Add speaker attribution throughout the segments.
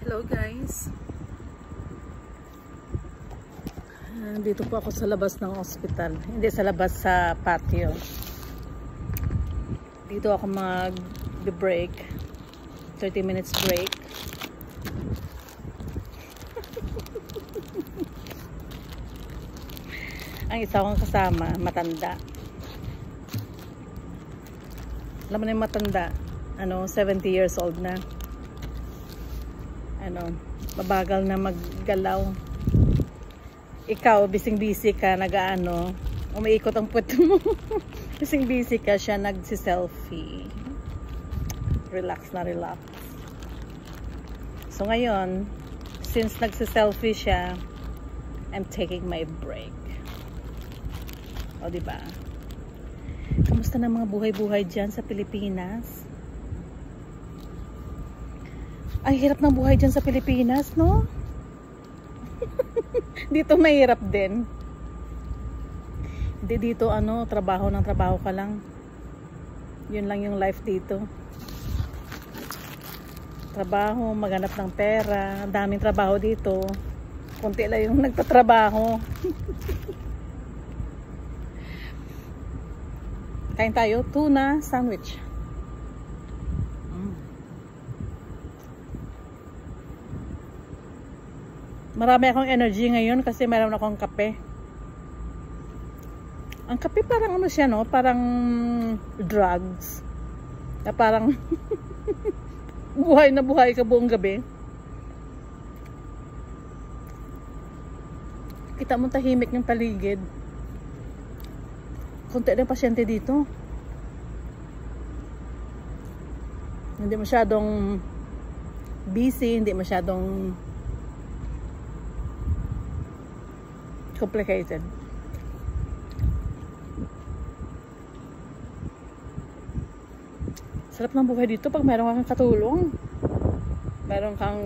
Speaker 1: Hello guys, dito po ako sa labas ng ospital, hindi sa labas, sa patio. Dito ako mag-break, 30 minutes break. Ang isa kong kasama, matanda. Alam mo na yung matanda, 70 years old na. Mabagal na maggalaw. Ikaw, bising-busy ka, umiikot ang puto mo. Bising-busy ka, siya nagsi-selfie. Relax na relax. So ngayon, since nagsi-selfie siya, I'm taking my break. O diba? Kamusta na mga buhay-buhay dyan sa Pilipinas? Ang hirap ng buhay dyan sa Pilipinas, no? Dito mahirap din. Hindi dito, trabaho ng trabaho ka lang. Yun lang yung life dito. Trabaho, maghanap ng pera. Daming trabaho dito. Kunti lang yung nagtatrabaho. Kain tayo, tuna sandwich. Marami akong energy ngayon kasi meron akong kape. Ang kape parang siya, no? Parang drugs. Na parang buhay na buhay ka buong gabi. Kita mo tahimik yung paligid. Kunti na pasyente dito. Hindi masyadong busy, hindi masyadong complicated. Sarap ng buhay dito pag meron kang katulong. Meron kang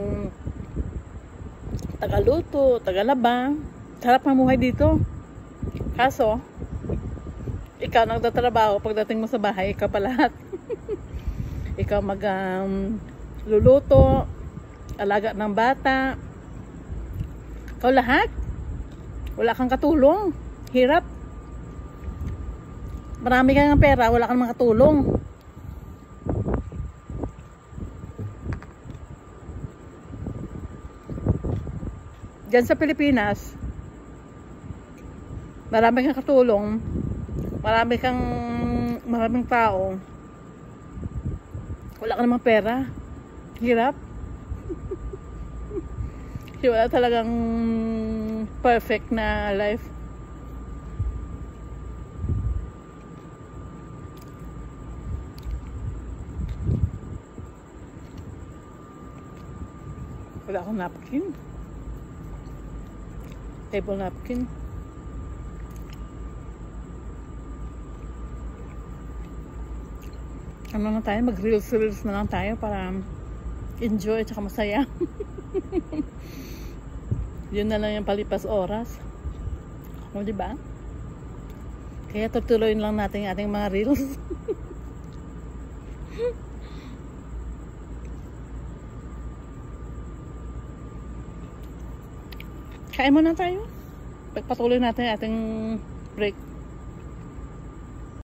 Speaker 1: tagaluto, tagalaba. Sarap ng buhay dito. Kaso, ikaw nagtatrabaho, pagdating mo sa bahay, ikaw pa lahat. Ikaw luluto, alaga ng bata. Ikaw lahat. Wala kang katulong. Hirap. Marami kang pera, wala kang mga katulong. Diyan sa Pilipinas, marami kang katulong, maraming tao, wala ka namang pera. Hirap. Wala talagang perfect na life. Wala akong napkin. Table napkin. Mag-reels na lang tayo para enjoy at saka masaya. Yun na lang yung palipas oras. O, diba? Kaya tutuloyin lang natin yung ating mga reels. Kain muna tayo. Pagpatuloy natin yung ating break.